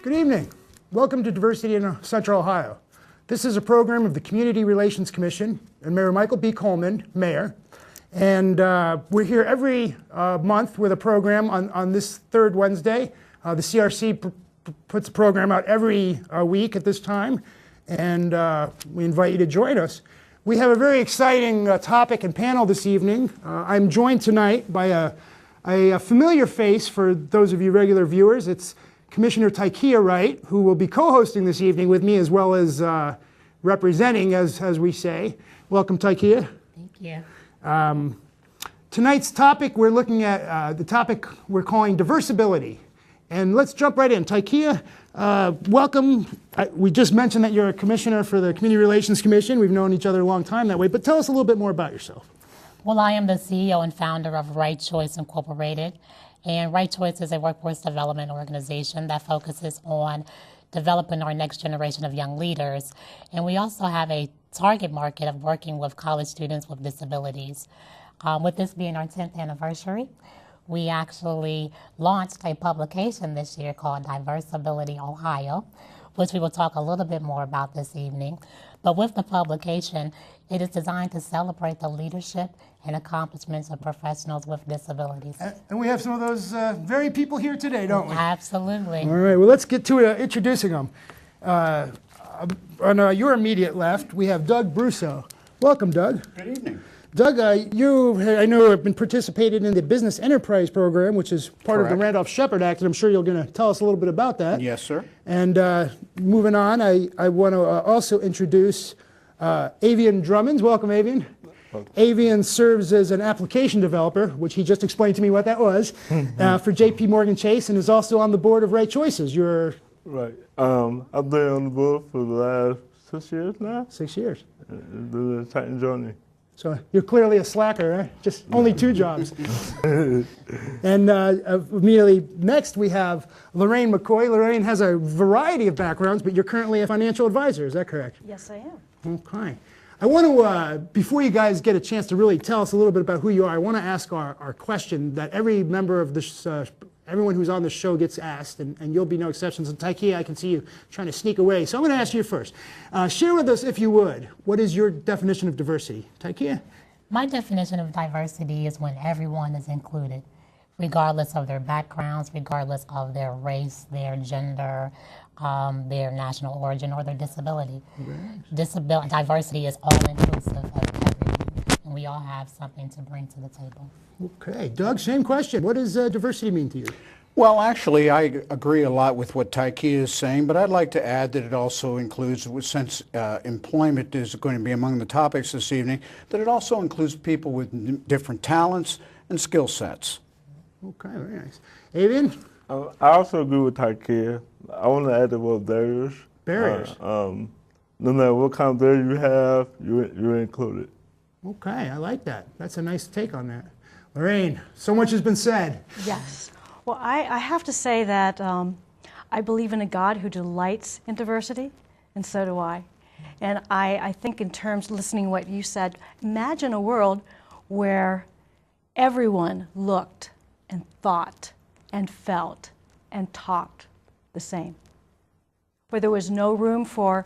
Good evening. Welcome to Diversity in Central Ohio. This is a program of the Community Relations Commission and Mayor Michael B. Coleman, Mayor. And we're here every month with a program on this third Wednesday. The CRC puts a program out every week at this time, and we invite you to join us. We have a very exciting topic and panel this evening. I'm joined tonight by a familiar face for those of you regular viewers. It's Commissioner Tykiah Wright, who will be co-hosting this evening with me as well as representing, as we say. Welcome, Tykiah. Thank you. Tonight's topic, we're looking at the topic we're calling DiversAbility. And let's jump right in. Tykiah, welcome. We just mentioned that you're a commissioner for the Community Relations Commission. We've known each other a long time that way, but tell us a little bit more about yourself. Well, I am the CEO and founder of Wright Choice Incorporated. And Wright Choice is a workforce development organization that focuses on developing our next generation of young leaders. And we also have a target market of working with college students with disabilities. With this being our 10th anniversary, we actually launched a publication this year called DiversAbility Ohio, which we will talk a little bit more about this evening. But with the publication, it is designed to celebrate the leadership and accomplishments of professionals with disabilities. And we have some of those very people here today, don't we? Absolutely. All right, well, let's get to introducing them. On your immediate left, we have Doug Brusso. Welcome, Doug. Good evening. Doug, you, I know, have been participating in the Business Enterprise Program, which is part of the Randolph-Shepard Act, and I'm sure you're going to tell us a little bit about that. Yes, sir. And moving on, I want to also introduce Avian Drummonds. Welcome, Avian. Avian serves as an application developer, which he just explained to me what that was, for J.P. Morgan Chase, and is also on the board of Wright Choices. You're... Right. I've been on the board for the last 6 years now. 6 years. The Titan journey. So you're clearly a slacker, right? Just only 2 jobs. And immediately next we have Lorraine McCoy. Lorraine has a variety of backgrounds, but you're currently a financial advisor. Is that correct? Yes, I am. Okay. I want to, before you guys get a chance to really tell us a little bit about who you are, I want to ask our question that every member of this, everyone who's on the show gets asked, and you'll be no exceptions. And Tykiah, I can see you trying to sneak away. So I'm going to ask you first. Share with us, if you would, what is your definition of diversity? Tykiah? My definition of diversity is when everyone is included, regardless of their backgrounds, regardless of their race, their gender, their national origin, or their disability. Right. Diversity is all-inclusive of everyone, and we all have something to bring to the table. Okay. Doug, same question. What does diversity mean to you? Well, actually, I agree a lot with what Tykiah is saying, but I'd like to add that it also includes, since employment is going to be among the topics this evening, that it also includes people with different talents and skill sets. Okay, very nice. Avian? I also agree with Tykiah. I want to add the word barriers. Barriers? No matter what kind of barrier you have, you're included. Okay, I like that. That's a nice take on that. Lorraine, so much has been said. Yes. Well, I have to say that I believe in a God who delights in diversity, and so do I. And I think in terms, listening to what you said, imagine a world where everyone looked and thought and felt and talked the same, where there was no room for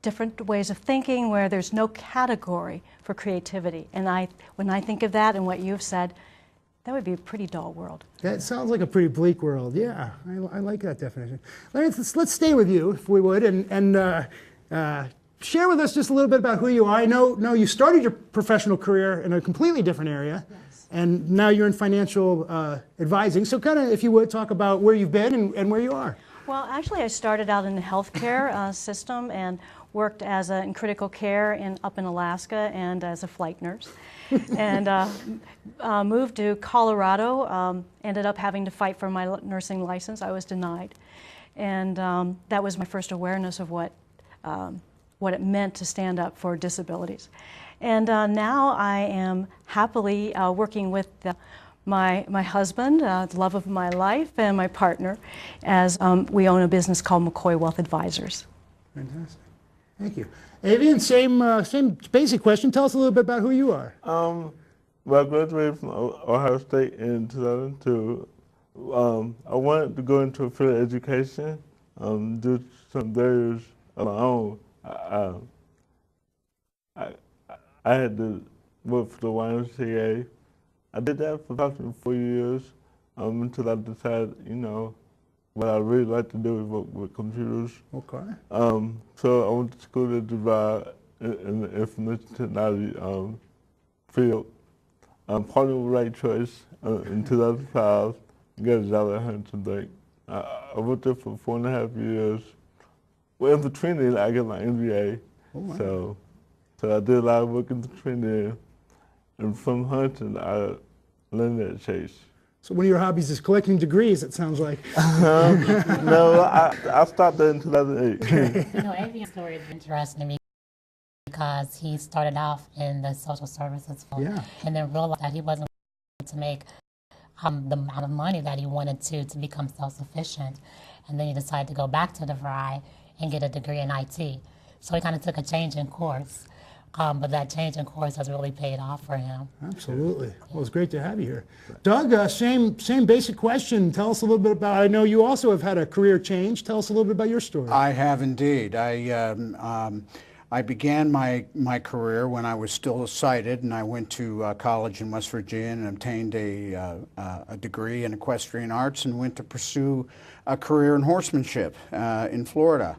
different ways of thinking, where there's no category for creativity. And when I think of that and what you've said, that would be a pretty dull world. That sounds like a pretty bleak world. Yeah, I like that definition. Let's stay with you, if we would, and share with us just a little bit about who you are. I know you started your professional career in a completely different area. Yes. And now you're in financial advising. So kind of, if you would, talk about where you've been and where you are. Well, actually, I started out in the healthcare system and worked in critical care up in Alaska and as a flight nurse. And moved to Colorado, ended up having to fight for my nursing license. I was denied. And that was my first awareness of what it meant to stand up for disabilities. And now I am happily working with my husband, the love of my life, and my partner, as we own a business called McCoy Wealth Advisors. Fantastic. Thank you. Avian, same basic question. Tell us a little bit about who you are. Well, I graduated from Ohio State in 2002. I wanted to go into field education, do some barriers of my own. I had to work for the YMCA. I did that for approximately 4 years until I decided, what I really like to do is work with computers. Okay. So I went to school at DeVry in the information technology field. Partnered with Wright Choice in 2005. Got a job at Huntington Bank. I worked there for 4.5 years. Well, in between then, I got my MBA. Oh, wow. So I did a lot of work in between there. And from Huntington, I learned at Chase. So one of your hobbies is collecting degrees, it sounds like. No, I stopped that in 2008. Avian's story is interesting to me because he started off in the social services field and then realized that he wasn't able to make the amount of money that he wanted to become self-sufficient. And then he decided to go back to DeVry and get a degree in IT. So he kind of took a change in course. But that change in course has really paid off for him. Absolutely. Well, it's great to have you here. Doug, same basic question. Tell us a little bit about, I know you also have had a career change. Tell us a little bit about your story. I have indeed. I began my career when I was still sighted, and I went to college in West Virginia and obtained a degree in equestrian arts and went to pursue a career in horsemanship in Florida.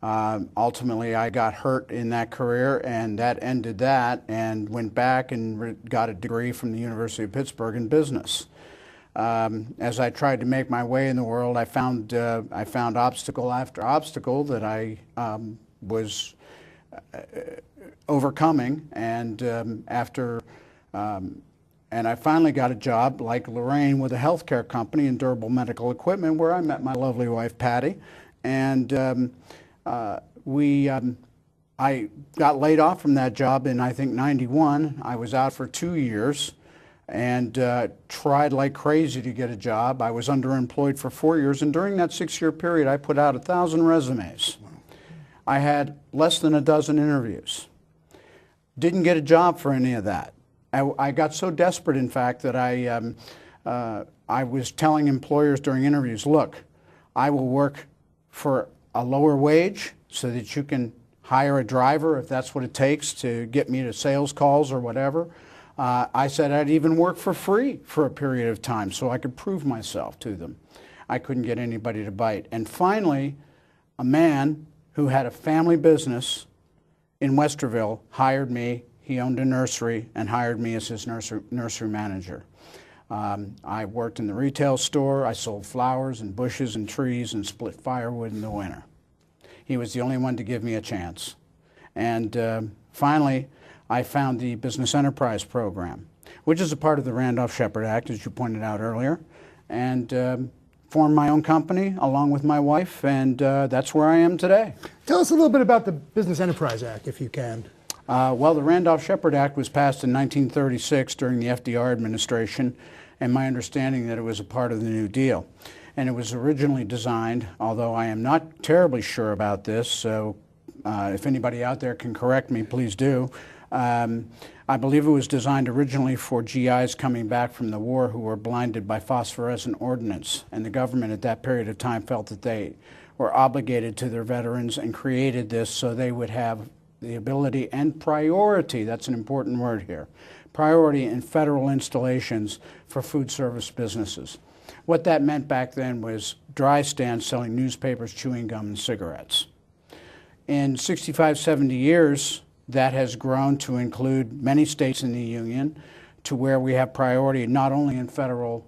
Ultimately, I got hurt in that career, and that ended that, and went back and got a degree from the University of Pittsburgh in business. As I tried to make my way in the world, I found obstacle after obstacle that I was overcoming, and and I finally got a job like Lorraine with a healthcare company in durable medical equipment, where I met my lovely wife Patty, and I got laid off from that job in, I think, '91. I was out for 2 years and tried like crazy to get a job. I was underemployed for 4 years, and during that 6-year period, I put out 1,000 resumes. I had less than a dozen interviews. Didn't get a job for any of that. I got so desperate, in fact, that I was telling employers during interviews, look, I will work for a lower wage so that you can hire a driver if that's what it takes to get me to sales calls or whatever. I said I'd even work for free for a period of time so I could prove myself to them. I couldn't get anybody to bite. And finally, a man who had a family business in Westerville hired me. He owned a nursery and hired me as his nursery manager. I worked in the retail store. I sold flowers and bushes and trees and split firewood in the winter. He was the only one to give me a chance. And finally, I found the Business Enterprise Program, which is a part of the Randolph-Shepard Act, as you pointed out earlier, and formed my own company along with my wife, and that's where I am today. Tell us a little bit about the Business Enterprise Act, if you can. Well, the Randolph-Shepard Act was passed in 1936 during the FDR administration, and my understanding that it was a part of the New Deal. And it was originally designed, although I am not terribly sure about this, so if anybody out there can correct me, please do. I believe it was designed originally for GIs coming back from the war who were blinded by phosphorescent ordnance, and the government at that period of time felt that they were obligated to their veterans and created this so they would have the ability and priority, that's an important word here, priority in federal installations for food service businesses. What that meant back then was dry stands selling newspapers, chewing gum, and cigarettes. In 65, 70 years, that has grown to include many states in the union, to where we have priority not only in federal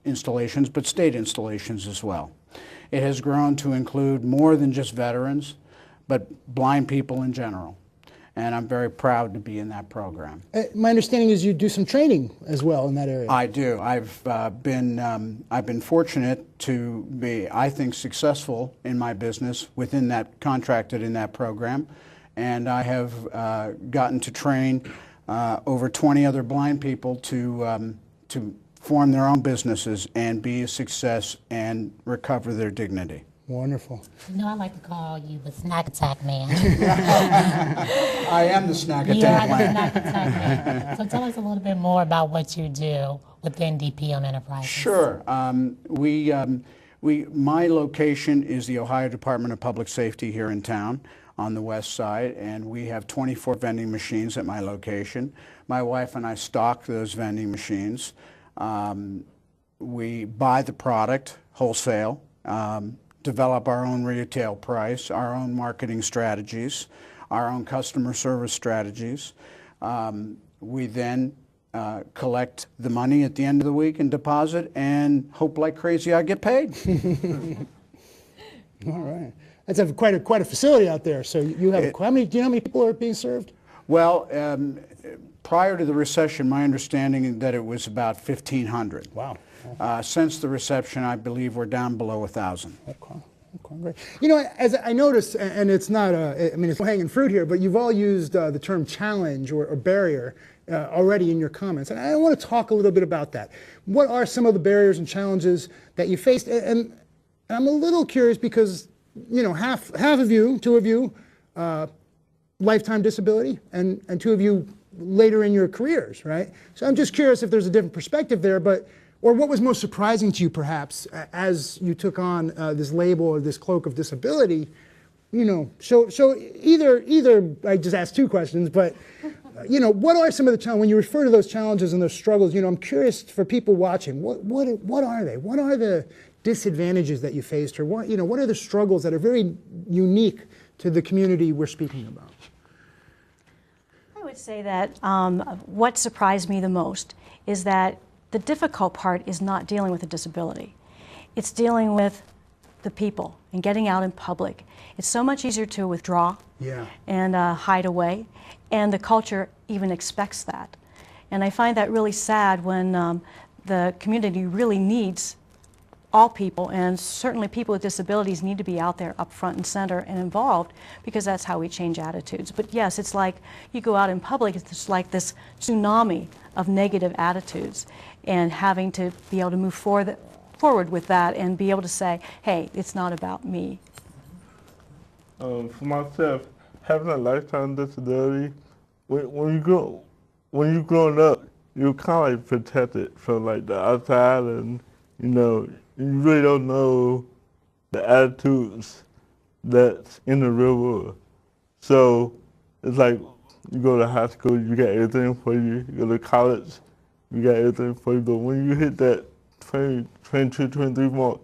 installations, but state installations as well. It has grown to include more than just veterans, but blind people in general. And I'm very proud to be in that program. My understanding is you do some training as well in that area. I do. I've been fortunate to be, I think, successful in my business within that, contracted in that program. And I have gotten to train over 20 other blind people to form their own businesses and be a success and recover their dignity. Wonderful. You know, I like to call you the snack attack man. I am the snack You attack are the man. snack attack man. So tell us a little bit more about what you do within DPM Enterprises. Sure. My location is the Ohio Department of Public Safety here in town on the west side, and we have 24 vending machines at my location. My wife and I stock those vending machines. We buy the product wholesale, develop our own retail price, our own marketing strategies, our own customer service strategies. We then collect the money at the end of the week and deposit and hope like crazy I get paid. All right. That's quite a facility out there. So you have, do you know how many people are being served? Well, prior to the recession, my understanding that it was about 1,500. Wow. Since the recession, I believe we're down below 1,000. Okay, great. You know, as I noticed, and it's not, I mean, it's hanging fruit here, but you've all used the term challenge or barrier already in your comments. And I want to talk a little bit about that. What are some of the barriers and challenges that you faced? And I'm a little curious because, you know, half of you, two of you, lifetime disability, and two of you later in your careers, right? So I'm just curious if there's a different perspective there, or what was most surprising to you, perhaps, as you took on this label or this cloak of disability, you know, so either I just asked two questions, but, you know, what are some of the challenges, when you refer to those challenges and those struggles, you know, I'm curious for people watching, what are they? What are the disadvantages that you faced, or what are the struggles that are very unique to the community we're speaking about? I would say that what surprised me the most is that the difficult part is not dealing with a disability. It's dealing with the people and getting out in public. It's so much easier to withdraw and hide away, and the culture even expects that. And I find that really sad when the community really needs all people, and certainly people with disabilities need to be out there up front and center and involved, because that's how we change attitudes. But yes, it's like you go out in public, it's just like this tsunami of negative attitudes, and having to be able to move forward with that and be able to say, hey, it's not about me. For myself, having a lifetime disability, when you growing up, you're kind of like protected from like the outside, and you know, you really don't know the attitudes that's in the real world. So it's like you go to high school, you got everything for you. You go to college, you got everything for you. But when you hit that 22, 23 mark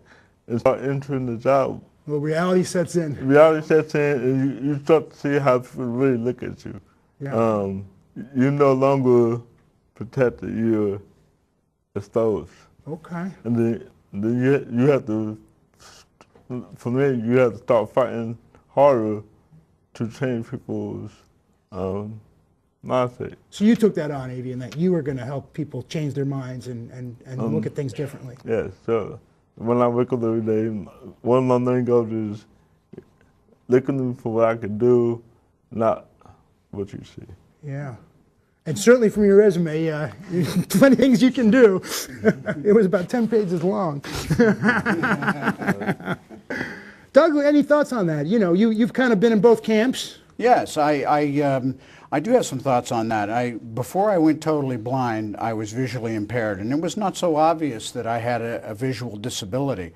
and start entering the job, Well, reality sets in. Reality sets in, and you start to see how people really look at you. Yeah. You're no longer protected, you're exposed. Okay. And then you have to, for me, you have to start fighting harder to change people's mindset. So you took that on, Avian, that you were going to help people change their minds and look at things differently. Yeah, so when I wake up every day, one of my main goals is looking for what I can do, not what you see. Yeah. And certainly from your resume, plenty of things you can do. It was about 10 pages long. Doug, any thoughts on that? You know, you've kind of been in both camps. Yes, I do have some thoughts on that. Before I went totally blind, I was visually impaired, and it was not so obvious that I had a visual disability.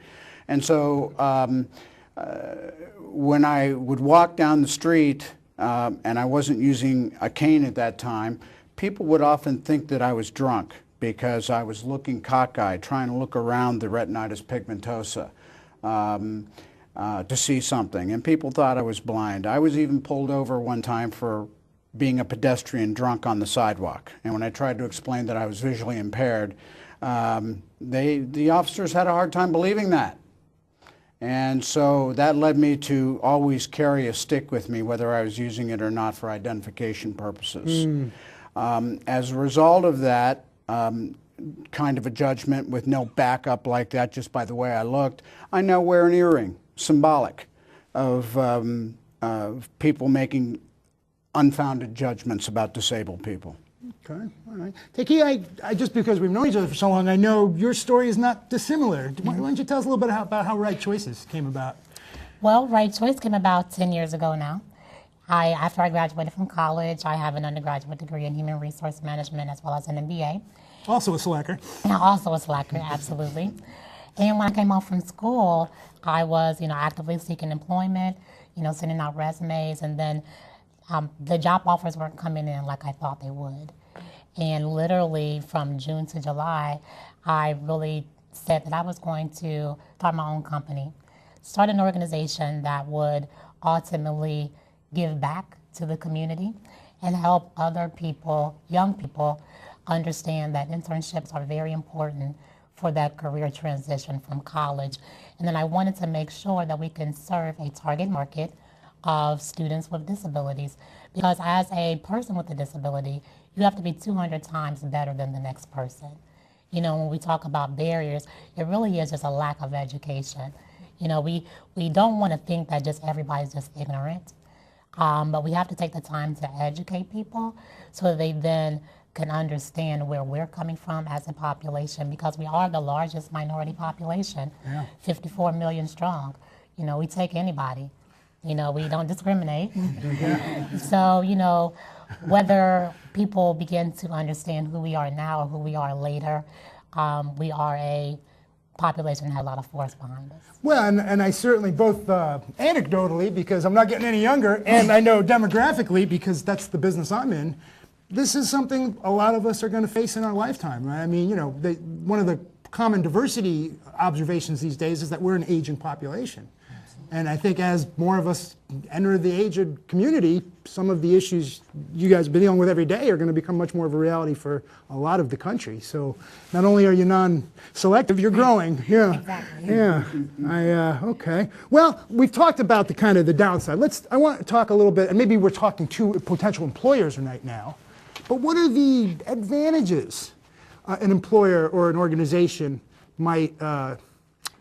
And so when I would walk down the street, and I wasn't using a cane at that time, people would often think that I was drunk because I was looking cockeyed, trying to look around the retinitis pigmentosa to see something, and people thought I was blind. I was even pulled over one time for being a pedestrian drunk on the sidewalk, and when I tried to explain that I was visually impaired, the officers had a hard time believing that. And so that led me to always carry a stick with me, whether I was using it or not, for identification purposes. As a result of that kind of a judgment with no backup like that, just by the way I looked, I now wear an earring, symbolic of people making unfounded judgments about disabled people. Okay, all right. Tykiah, just because we've known each other for so long, I know your story is not dissimilar. Why don't you tell us a little bit about how Right Choices came about? Well, Right Choice came about 10 years ago now. After I graduated from college, I have an undergraduate degree in human resource management as well as an MBA. Also a slacker. And also a slacker, absolutely. And when I came home from school, I was, actively seeking employment, sending out resumes, and then the job offers weren't coming in like I thought they would. And literally from June to July, I really said that I was going to start my own company, start an organization that would ultimately give back to the community and help other people, young people, understand that internships are very important for that career transition from college. And then I wanted to make sure that we can serve a target market of students with disabilities, because as a person with a disability, you have to be 200 times better than the next person. When we talk about barriers, it really is just a lack of education. We don't want to think that just everybody's just ignorant, but we have to take the time to educate people so that they then can understand where we're coming from as a population, because we are the largest minority population, 54 million strong. We take anybody. We don't discriminate. So, whether people begin to understand who we are now or who we are later, we are a population that has a lot of force behind us. Well, and I certainly, both anecdotally, because I'm not getting any younger, and I know demographically, because that's the business I'm in, this is something a lot of us are going to face in our lifetime, right? I mean, one of the common diversity observations these days is that we're an aging population. And I think as more of us enter the aged community, some of the issues you guys have been dealing with every day are going to become much more of a reality for a lot of the country. So not only are you non-selective, you're growing. Yeah. Exactly. Yeah. Okay. Well, we've talked about the downside. I want to talk a little bit, and maybe we're talking to potential employers right now, but what are the advantages an employer or an organization might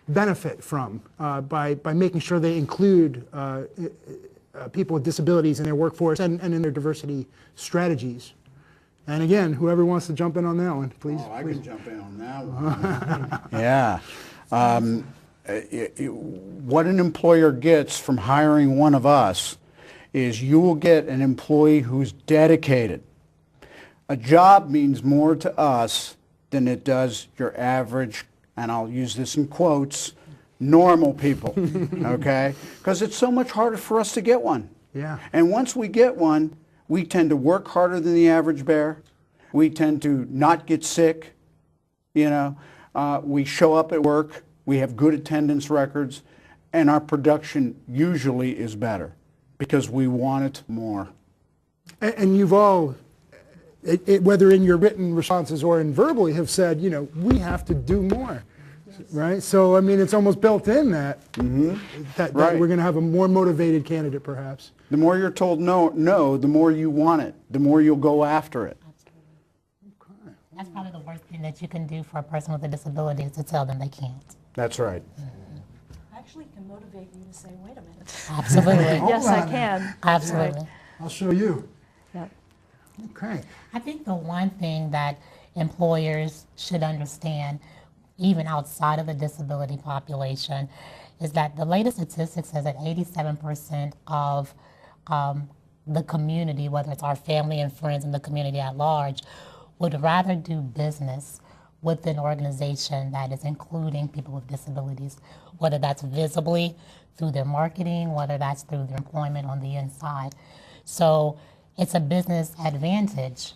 benefit from by making sure they include people with disabilities in their workforce and in their diversity strategies? And again, whoever wants to jump in on that one, please. Oh, I please. can jump in on that one. Yeah. What an employer gets from hiring one of us is you will get an employee who's dedicated. A job means more to us than it does your average, and I'll use this in quotes, normal people, okay? Because it's so much harder for us to get one. Yeah. And once we get one, we tend to work harder than the average bear. We tend to not get sick, we show up at work, we have good attendance records, and our production usually is better because we want it more. And you've all, whether in your written responses or in verbally, have said, we have to do more, right? So, I mean, it's almost built in that, that Right. we're going to have a more motivated candidate, perhaps. The more you're told no, the more you want it, the more you'll go after it. That's probably the worst thing that you can do for a person with a disability is to tell them they can't. That's right. Actually can motivate you to say, wait a minute. Absolutely. Yes, I on. can. Absolutely. I'll show you. Yeah. Okay. I think the one thing that employers should understand, even outside of the disability population, is that the latest statistics says that 87% of the community, whether it's our family and friends and the community at large, would rather do business with an organization that is including people with disabilities, whether that's visibly through their marketing, whether that's through their employment on the inside. So it's a business advantage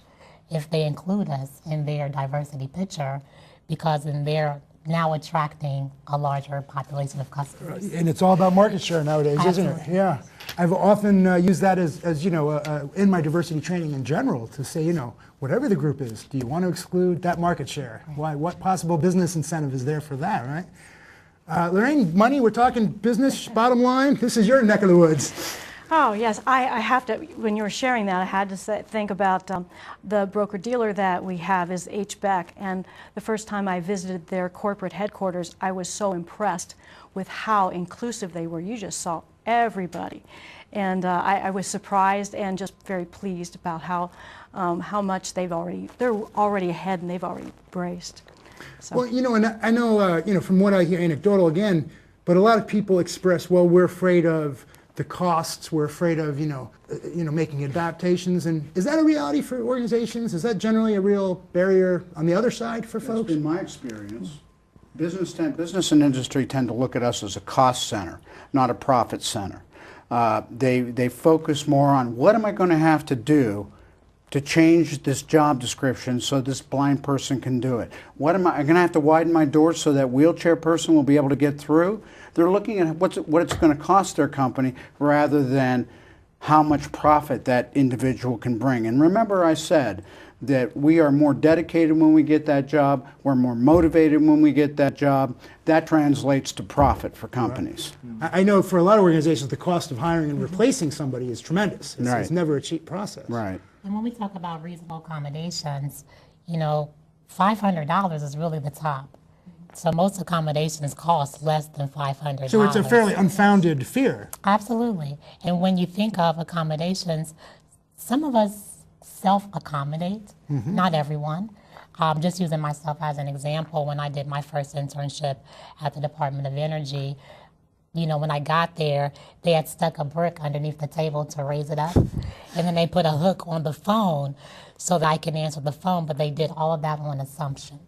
if they include us in their diversity picture, because then they're now attracting a larger population of customers. And it's all about market share nowadays, isn't it? Absolutely. Yeah. I've often used that as in my diversity training in general to say, whatever the group is, do you want to exclude that market share? Why? What possible business incentive is there for that, right? Lorraine, money, we're talking business, bottom line. This is your neck of the woods. Oh, yes. I have to, when you were sharing that, I had to think about the broker-dealer that we have is H. Beck. And the first time I visited their corporate headquarters, I was so impressed with how inclusive they were. You just saw everybody. And I was surprised and just very pleased about how much they're already ahead and they've already embraced. So. Well, and I know, from what I hear anecdotal, again, But a lot of people express, well, we're afraid of the costs, we're afraid of, making adaptations. And is that a reality for organizations? Is that generally a real barrier on the other side for folks? In my experience, business and industry tend to look at us as a cost center, not a profit center. They focus more on what am I going to have to do to change this job description so this blind person can do it. What am I going to have to widen my doors so that wheelchair person will be able to get through? They're looking at what it's going to cost their company rather than how much profit that individual can bring. And remember I said that we are more dedicated when we get that job, we're more motivated when we get that job. That translates to profit for companies. I know for a lot of organizations the cost of hiring and replacing somebody is tremendous. It's, Right. it's never a cheap process. Right. And when we talk about reasonable accommodations, $500 is really the top. So most accommodations cost less than $500. So it's a fairly unfounded fear. Absolutely. And when you think of accommodations, some of us self-accommodate, not everyone. Just using myself as an example, when I did my first internship at the Department of Energy, when I got there, they had stuck a brick underneath the table to raise it up. And then they put a hook on the phone so that I can answer the phone, but they did all of that on assumption.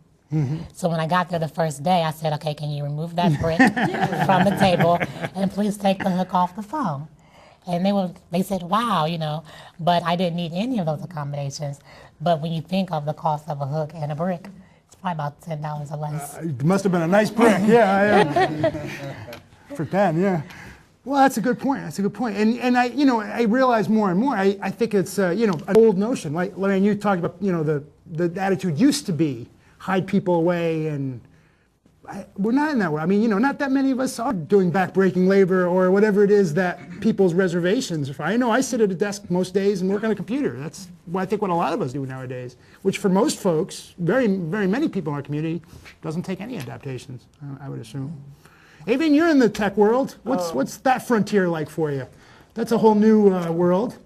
So when I got there the first day, I said, okay, can you remove that brick from the table and please take the hook off the phone? And they said, wow, but I didn't need any of those accommodations. But when you think of the cost of a hook and a brick, it's probably about $10 or less. It must have been a nice brick, yeah. For 10, yeah. Well, that's a good point. That's a good point. And I realize more and more. I think it's an old notion. Like Lorraine, you talked about the attitude used to be hide people away, and we're not in that way. I mean, not that many of us are doing back-breaking labor or whatever it is that people's reservations are. I know I sit at a desk most days and work on a computer. That's what I think what a lot of us do nowadays, which for most folks, very, very many people in our community, doesn't take any adaptations, I would assume. Avian, you're in the tech world. What's that frontier like for you? That's a whole new world.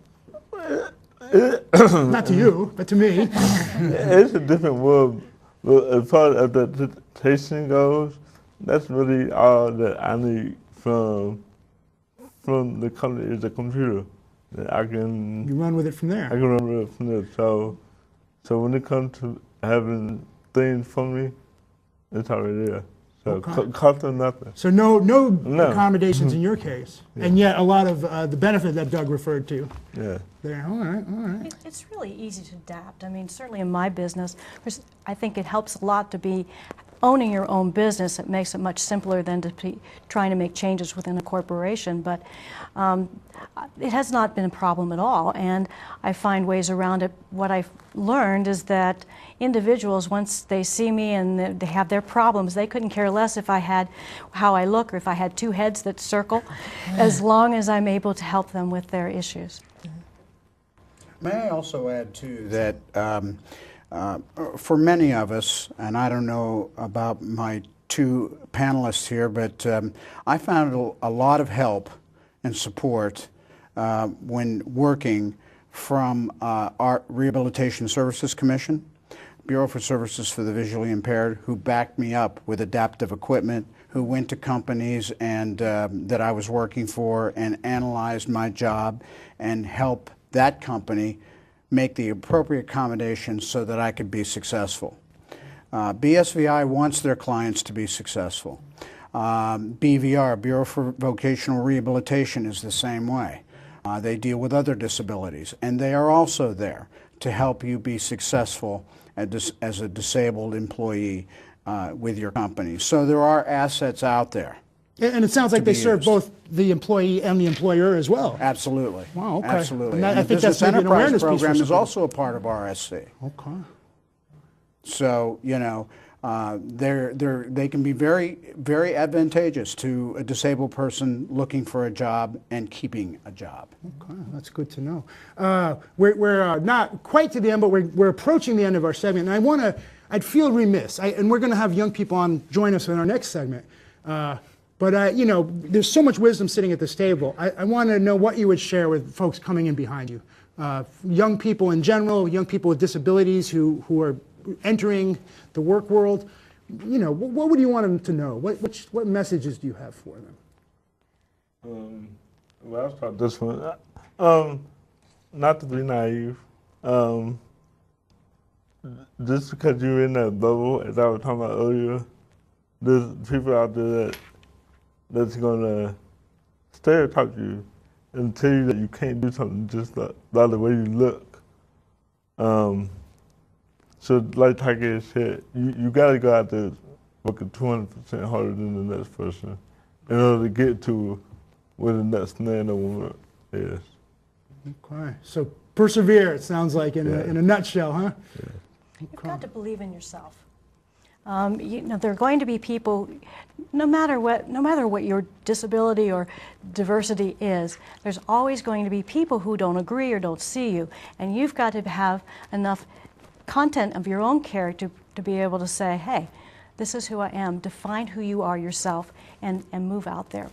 Not to you, but to me. It's a different world. But as far as the adaptation goes, that's really all that I need from the company is the computer. That I can You run with it from there. I can run it from there. So when it comes to having things for me, it's already there. So Okay. cost of nothing. So no No. accommodations in your case, and yet a lot of the benefit that Doug referred to Yeah. there. All right. It's really easy to adapt. I mean, certainly in my business, I think it helps a lot to be owning your own business. It makes it much simpler than to be trying to make changes within a corporation. But it has not been a problem at all, and I find ways around it. What I've learned is that individuals, once they see me and they have their problems, they couldn't care less if I had how I look or if I had two heads that circle, as long as I'm able to help them with their issues. May I also add, too, that for many of us, and I don't know about my two panelists here, but I found a lot of help and support when working from our Rehabilitation Services Commission, Bureau for Services for the Visually Impaired, who backed me up with adaptive equipment, who went to companies and that I was working for and analyzed my job and helped that company make the appropriate accommodations so that I could be successful. BSVI wants their clients to be successful. BVR, Bureau for Vocational Rehabilitation, is the same way. They deal with other disabilities, and they are also there to help you be successful as a disabled employee with your company. So there are assets out there. And it sounds like they serve used. both the employee and the employer as well. Absolutely. Wow, okay. Absolutely. And I And the think that's Business maybe an Enterprise awareness piece for Program some is people. also a part of RSC. Okay. So, they can be very, very advantageous to a disabled person looking for a job and keeping a job. Okay, that's good to know. We're not quite to the end, but we're approaching the end of our segment, and I'd feel remiss, and we're going to have young people on join us in our next segment. But there's so much wisdom sitting at this table. I want to know what you would share with folks coming in behind you. Young people in general, young people with disabilities who are entering the work world. you know, what would you want them to know? What messages do you have for them? Well, I'll start this one. Not to be naive. Just because you're in that bubble, as I was talking about earlier, there's people out there that's gonna stereotype you and tell you that you can't do something just by the way you look. So like Tykiah said, you gotta go out there working 200% harder than the next person in order to get to where the next man or woman is. Okay, so persevere, it sounds like, in a nutshell, huh? Yeah. You've got to believe in yourself. You know, there are going to be people, no matter what your disability or diversity is, there's always going to be people who don't agree or don't see you. And you've got to have enough content of your own character to be able to say, hey, this is who I am. Define who you are yourself and move out there.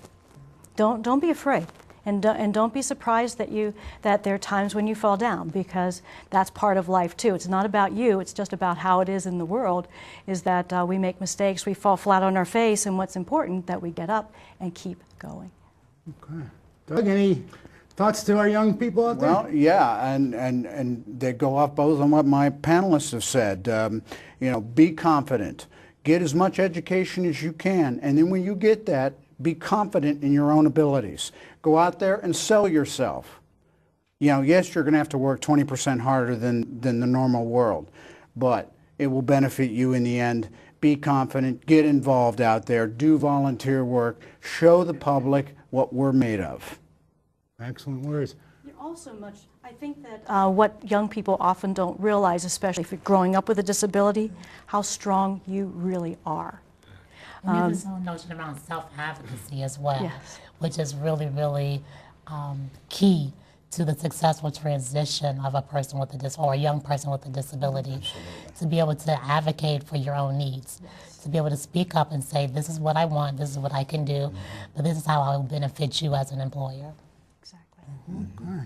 Don't be afraid. And don't be surprised that there are times when you fall down, because that's part of life too. It's not about you, it's just about how it is in the world, is that we make mistakes, we fall flat on our face, and what's important, that we get up and keep going. Okay. Doug, any thoughts to our young people out there? Well, yeah, and they go off both on what my panelists have said. You know, be confident. Get as much education as you can, and then when you get that, be confident in your own abilities. Go out there and sell yourself. You know, yes, you're going to have to work 20% harder than the normal world, but it will benefit you in the end. Be confident, get involved out there, do volunteer work, show the public what we're made of. Excellent words. You're also I think that what young people often don't realize, especially if you're growing up with a disability, how strong you really are. And there's this whole notion around self-advocacy as well, Yes. which is really, really key to the successful transition of a person with or a young person with a disability. Absolutely. To be able to advocate for your own needs, yes. To be able to speak up and say, this is what I want, this is what I can do, but this is how I will benefit you as an employer. Exactly. Okay.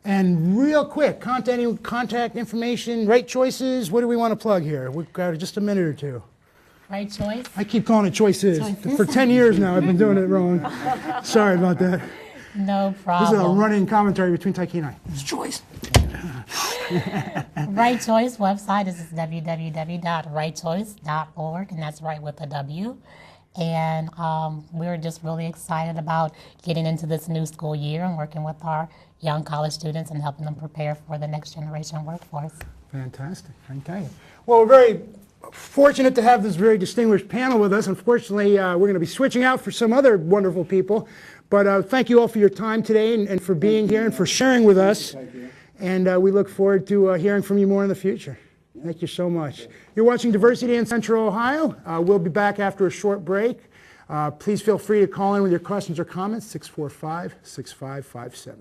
And real quick, contact information, Right Choices, what do we want to plug here? We've got just a minute or two. Right Choice? I keep calling it Choices. For 10 years now, I've been doing it wrong. Sorry about that. No problem. This is a running commentary between Tykiah and I. It's Choice. Right Choice website is www.rightchoice.org, and that's right with a W. And we're just really excited about getting into this new school year and working with our young college students and helping them prepare for the next generation workforce. Fantastic. Okay. Well, we're very fortunate to have this very distinguished panel with us. Unfortunately, we're going to be switching out for some other wonderful people. But thank you all for your time today and for being here and for sharing with us. And we look forward to hearing from you more in the future. Thank you so much. You're watching Diversity in Central Ohio. We'll be back after a short break. Please feel free to call in with your questions or comments, 645-6557.